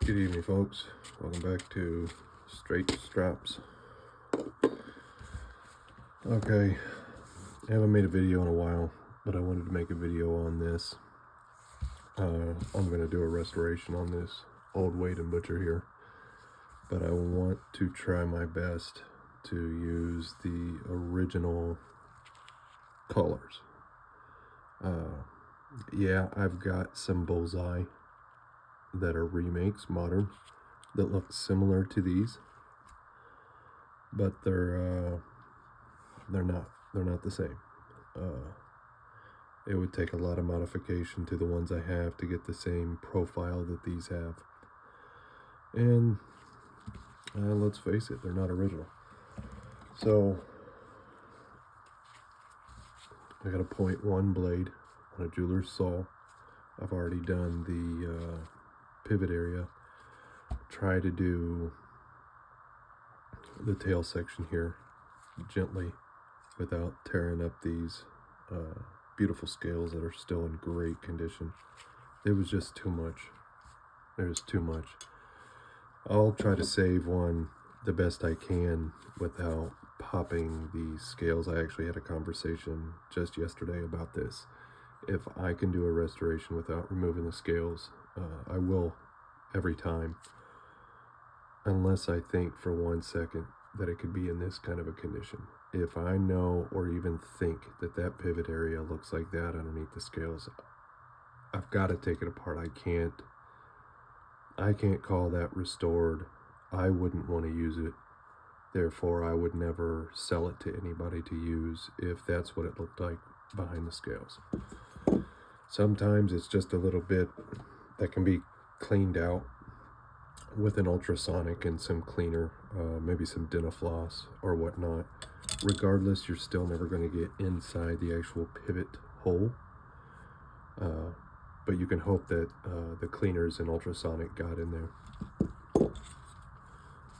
Good evening, folks. Welcome back to Straight-n-Strops. Okay, I haven't made a video in a while, but I wanted to make a video on this. I'm going to do a restoration on this old Wade & Butcher here, but I want to try my best to use the original colors. Yeah, I've got some Bullseye that are remakes, modern, that look similar to these, but they're not the same. It would take a lot of modification to the ones I have to get the same profile that these have, and let's face it, they're not original. So I got a 0.1 blade on a jeweler's saw. I've already done the pivot area. Try to do the tail section here gently without tearing up these beautiful scales that are still in great condition. It was just too much. There's too much. I'll try to save one the best I can without popping the scales. I actually had a conversation just yesterday about this. If I can do a restoration without removing the scales, I will every time, unless I think for 1 second that it could be in this kind of a condition. If I know or even think that that pivot area looks like that underneath the scales, I've got to take it apart. I can't call that restored. I wouldn't want to use it. Therefore, I would never sell it to anybody to use if that's what it looked like behind the scales. Sometimes it's just a little bit that can be cleaned out with an ultrasonic and some cleaner, maybe some dentifloss or whatnot. Regardless, you're still never going to get inside the actual pivot hole, but you can hope that the cleaners and ultrasonic got in there.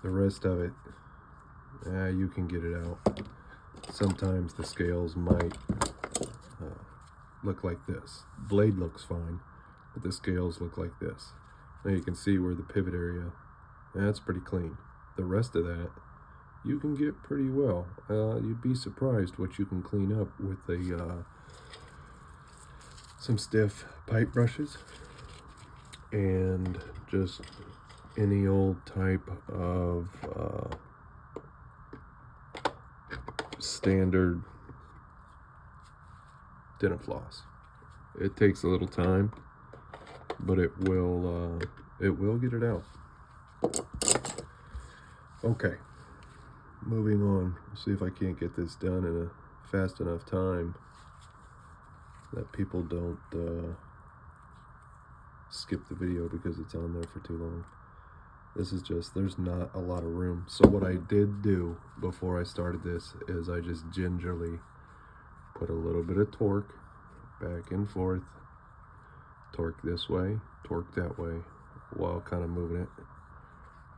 The rest of it, you can get it out. Sometimes the scales might look like this. Blade looks fine, but the scales look like this. Now you can see where the pivot area, that's pretty clean. The rest of that, you can get pretty well. You'd be surprised what you can clean up with some stiff pipe brushes and just any old type of standard dentifloss. It takes a little time, but it will get it out. Okay, moving on. See if I can't get this done in a fast enough time that people don't skip the video because it's on there for too long. This is just, there's not a lot of room. So what I did do before I started this is I just gingerly put a little bit of torque back and forth, torque this way, torque that way, while kind of moving it.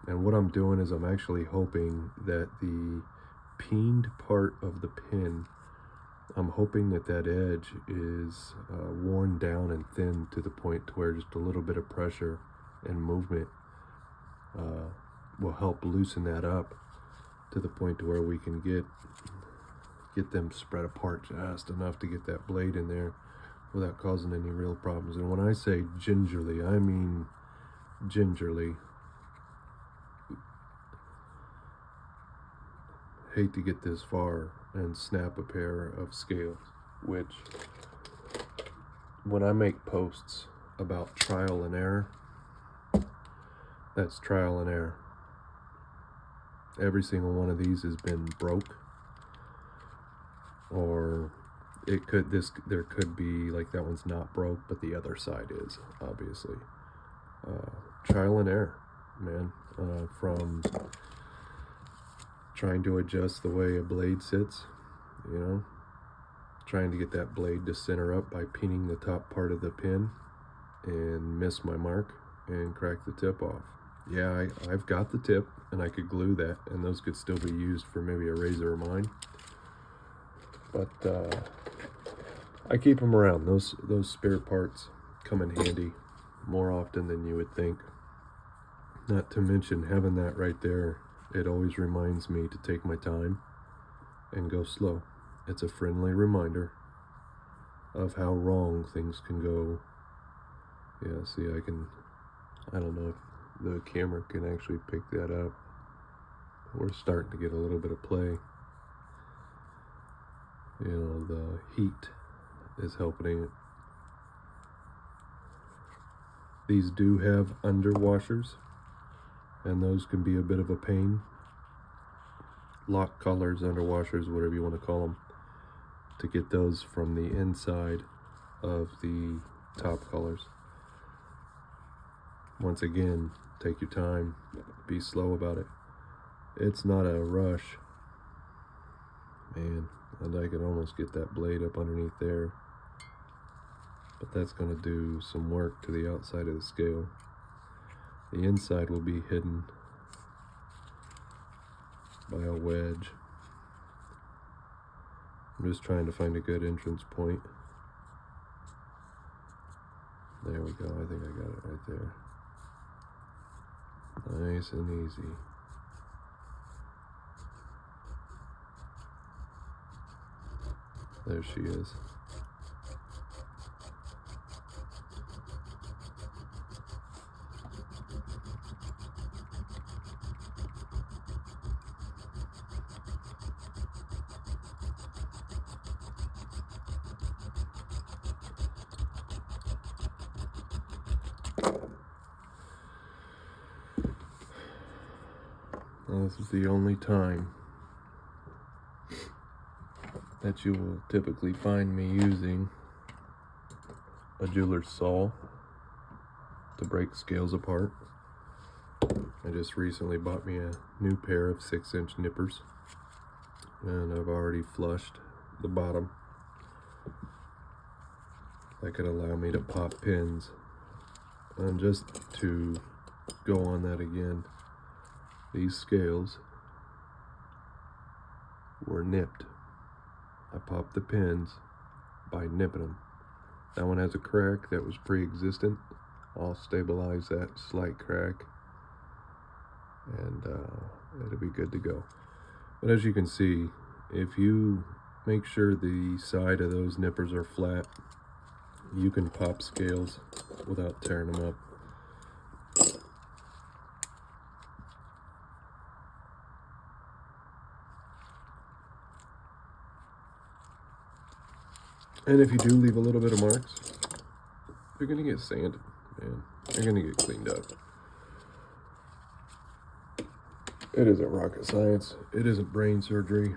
And what I'm doing is I'm actually hoping that the peened part of the pin, I'm hoping that that edge is worn down and thin to the point to where just a little bit of pressure and movement will help loosen that up to the point to where we can get them spread apart just enough to get that blade in there without causing any real problems. And when I say gingerly, I mean gingerly. Hate to get this far and snap a pair of scales, which when I make posts about trial and error, that's trial and error. Every single one of these has been broke, or there could be, like, that one's not broke, but the other side is, obviously. Trial and error, man, from trying to adjust the way a blade sits, you know, trying to get that blade to center up by pinning the top part of the pin and miss my mark and crack the tip off. Yeah, I've got the tip and I could glue that, and those could still be used for maybe a razor of mine. But I keep them around. Those spare parts come in handy more often than you would think. Not to mention having that right there, it always reminds me to take my time and go slow. It's a friendly reminder of how wrong things can go. Yeah, see, I don't know if the camera can actually pick that up. We're starting to get a little bit of play. You know, the heat is helping it. These do have under washers, and those can be a bit of a pain. Lock colors, under washers, whatever you want to call them, to get those from the inside of the top colors. Once again, take your time, be slow about it. It's not a rush. Man, and I can almost get that blade up underneath there, but that's going to do some work to the outside of the scale. The inside will be hidden by a wedge. I'm just trying to find a good entrance point. There we go, I think I got it right there. Nice and easy. There she is. This is the only time that you will typically find me using a jeweler's saw to break scales apart. I just recently bought me a new pair of 6-inch nippers, and I've already flushed the bottom. That could allow me to pop pins. And just to go on that again, these scales were nipped. I popped the pins by nipping them. That one has a crack that was pre-existent. I'll stabilize that slight crack, and it'll be good to go. But as you can see, if you make sure the side of those nippers are flat, you can pop scales without tearing them up. And if you do leave a little bit of marks, you're gonna get sanded, man. You're gonna get cleaned up. It isn't rocket science. It isn't brain surgery.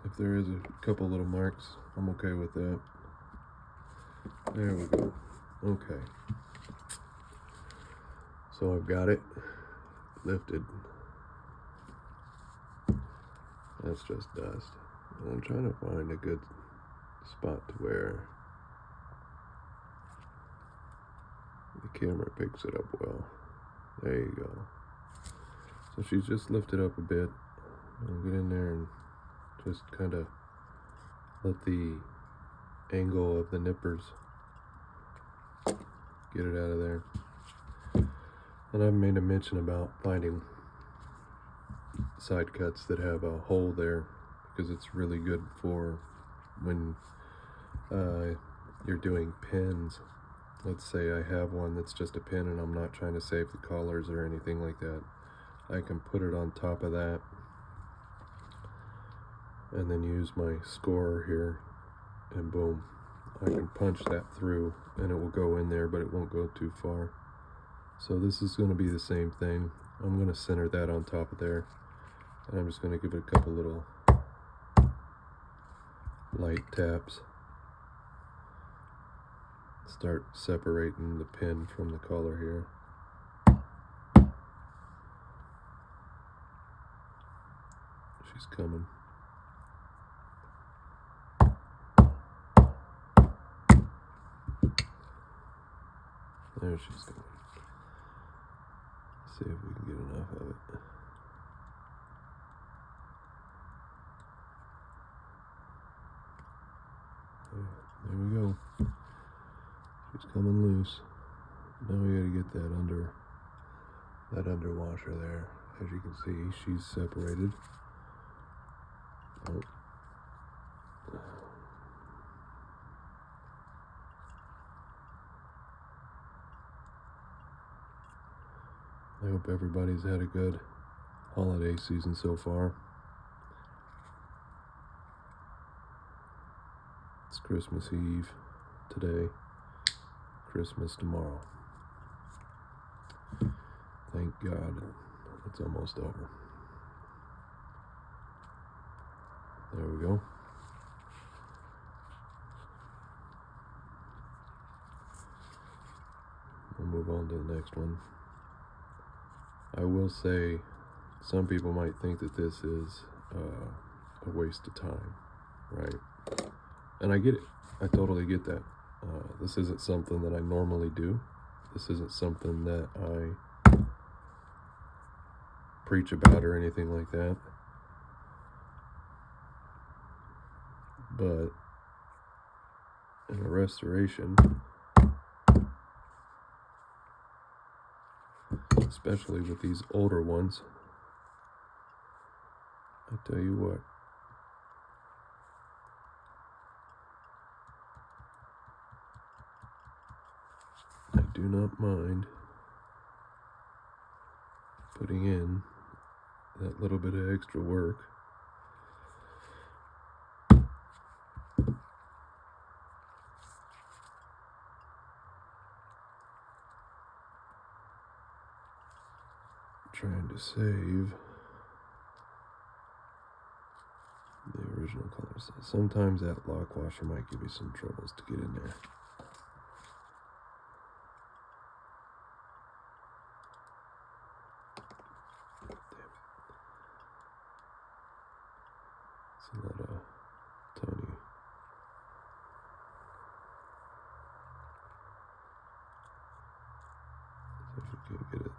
If there is a couple little marks, I'm okay with that. There we go. Okay. So I've got it lifted. That's just dust. I'm trying to find a good spot to where the camera picks it up well. There you go. So she's just lifted up a bit. I'll get in there and just kind of let the angle of the nippers get it out of there. And I've made a mention about finding side cuts that have a hole there, because it's really good for when you're doing pins. Let's say I have one that's just a pin and I'm not trying to save the collars or anything like that. I can put it on top of that and then use my scorer here, and boom, I can punch that through and it will go in there, but it won't go too far. So this is going to be the same thing. I'm going to center that on top of there, and I'm just going to give it a couple little light taps. Start separating the pin from the collar here. She's coming. There she's going. Let's see if we can get enough of it. There we go. She's coming loose. Now we gotta get that under washer there. As you can see, she's separated. Oh. I hope everybody's had a good holiday season so far. It's Christmas Eve today, Christmas tomorrow. Thank God it's almost over. There we go. We'll move on to the next one. I will say, some people might think that this is a waste of time, right? And I get it. I totally get that. This isn't something that I normally do. This isn't something that I preach about or anything like that. But in a restoration, especially with these older ones, I tell you what, I do not mind putting in that little bit of extra work trying to save the original colors. Sometimes that lock washer might give you some troubles to get in there. It's a lot of tiny. See if we can get it.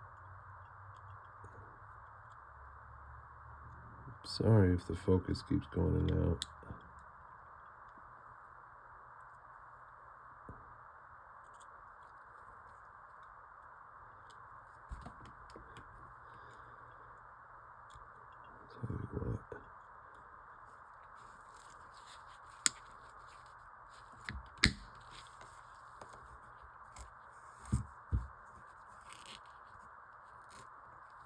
Sorry if the focus keeps going in and out. Tell you what.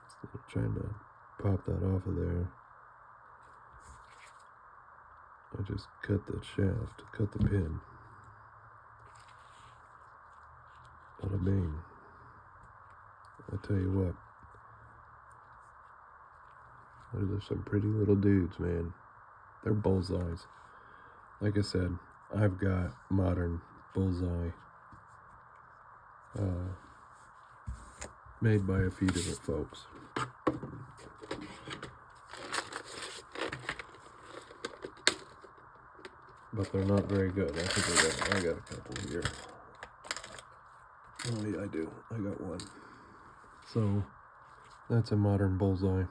Instead of trying to pop that off of there, I just cut the shaft, cut the pin. Bada bing. I tell you what, those are some pretty little dudes, man. They're bullseyes. Like I said, I've got modern bullseye made by a few different folks. But they're not very good. I think I got a couple here. Oh yeah, I do. I got one. So that's a modern bullseye.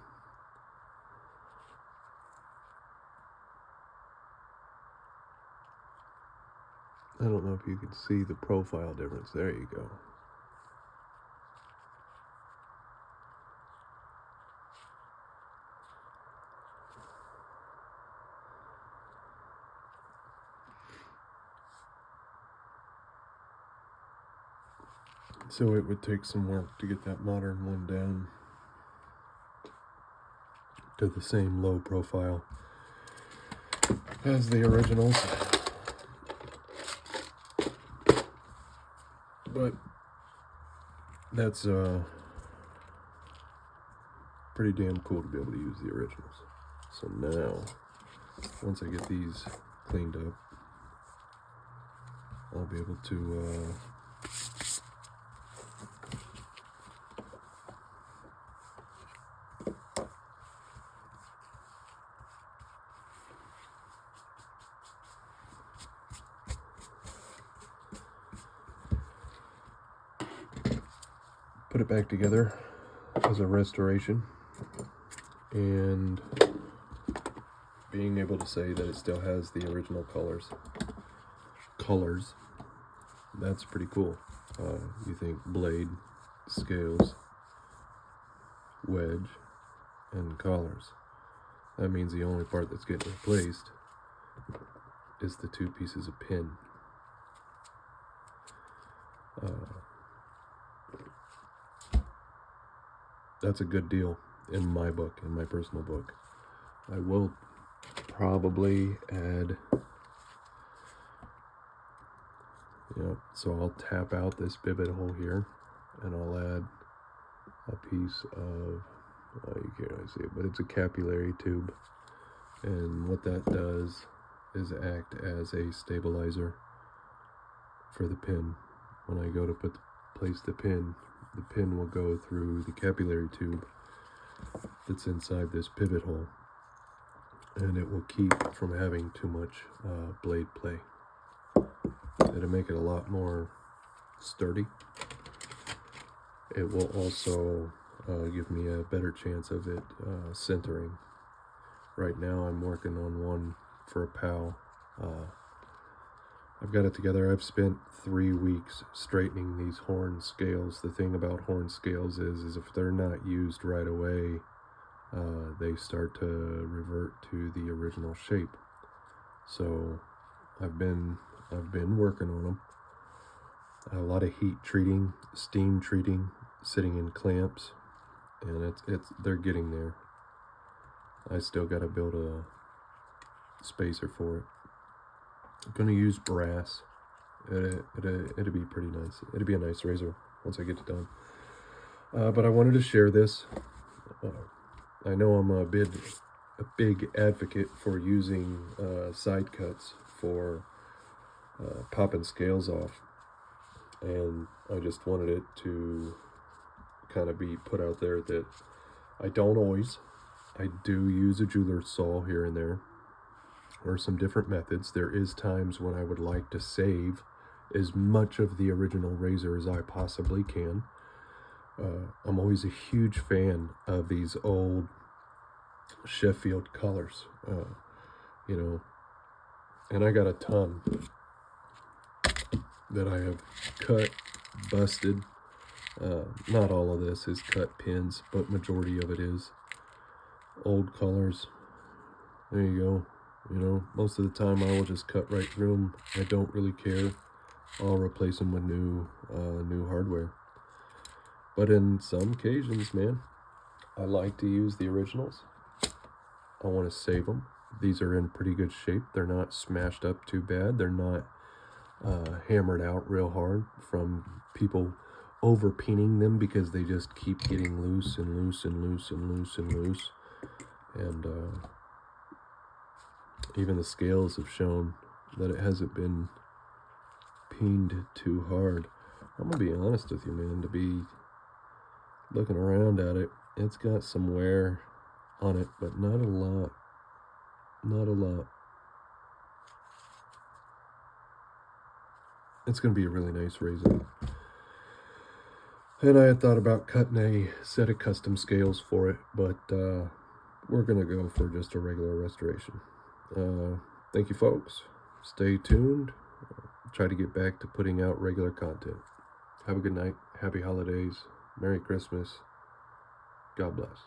I don't know if you can see the profile difference. There you go. So it would take some work to get that modern one down to the same low profile as the originals. But that's pretty damn cool to be able to use the originals. So now, once I get these cleaned up, I'll be able to put it back together as a restoration, and being able to say that it still has the original colors, that's pretty cool. You think blade, scales, wedge, and collars. That means the only part that's getting replaced is the 2 pieces of pin. That's a good deal in my book, in my personal book. I will probably add, so I'll tap out this pivot hole here, and I'll add a piece of, you can't really see it, but it's a capillary tube. And what that does is act as a stabilizer for the pin. When I go to place the pin will go through the capillary tube that's inside this pivot hole, and it will keep from having too much blade play. It'll make it a lot more sturdy. It will also give me a better chance of it centering. Right now I'm working on one for a pal. I've got it together. I've spent 3 weeks straightening these horn scales. The thing about horn scales is if they're not used right away, they start to revert to the original shape. So I've been working on them. A lot of heat treating, steam treating, sitting in clamps, and they're getting there. I still got to build a spacer for it. I'm going to use brass. It'll be pretty nice. It'll be a nice razor once I get it done. But I wanted to share this. I know I'm a big advocate for using side cuts for popping scales off, and I just wanted it to kind of be put out there that I don't always. I do use a jeweler's saw here and there, or some different methods. There is times when I would like to save as much of the original razor as I possibly can. I'm always a huge fan of these old Sheffield colors, and I got a ton that I have cut, busted. Not all of this is cut pins, but majority of it is old colors. There you go. Most of the time I will just cut right through them. I don't really care. I'll replace them with new hardware. But in some occasions, man, I like to use the originals. I want to save them. These are in pretty good shape. They're not smashed up too bad. They're not hammered out real hard from people over peening them because they just keep getting loose and loose and loose and loose and loose. And even the scales have shown that it hasn't been peened too hard. I'm gonna be honest with you, man. To be looking around at it, it's got some wear on it, but not a lot. Not a lot. It's gonna be a really nice razor. And I had thought about cutting a set of custom scales for it, but we're gonna go for just a regular restoration. Thank you, folks. Stay tuned. Try to get back to putting out regular content. Have a good night. Happy holidays. Merry Christmas. God bless.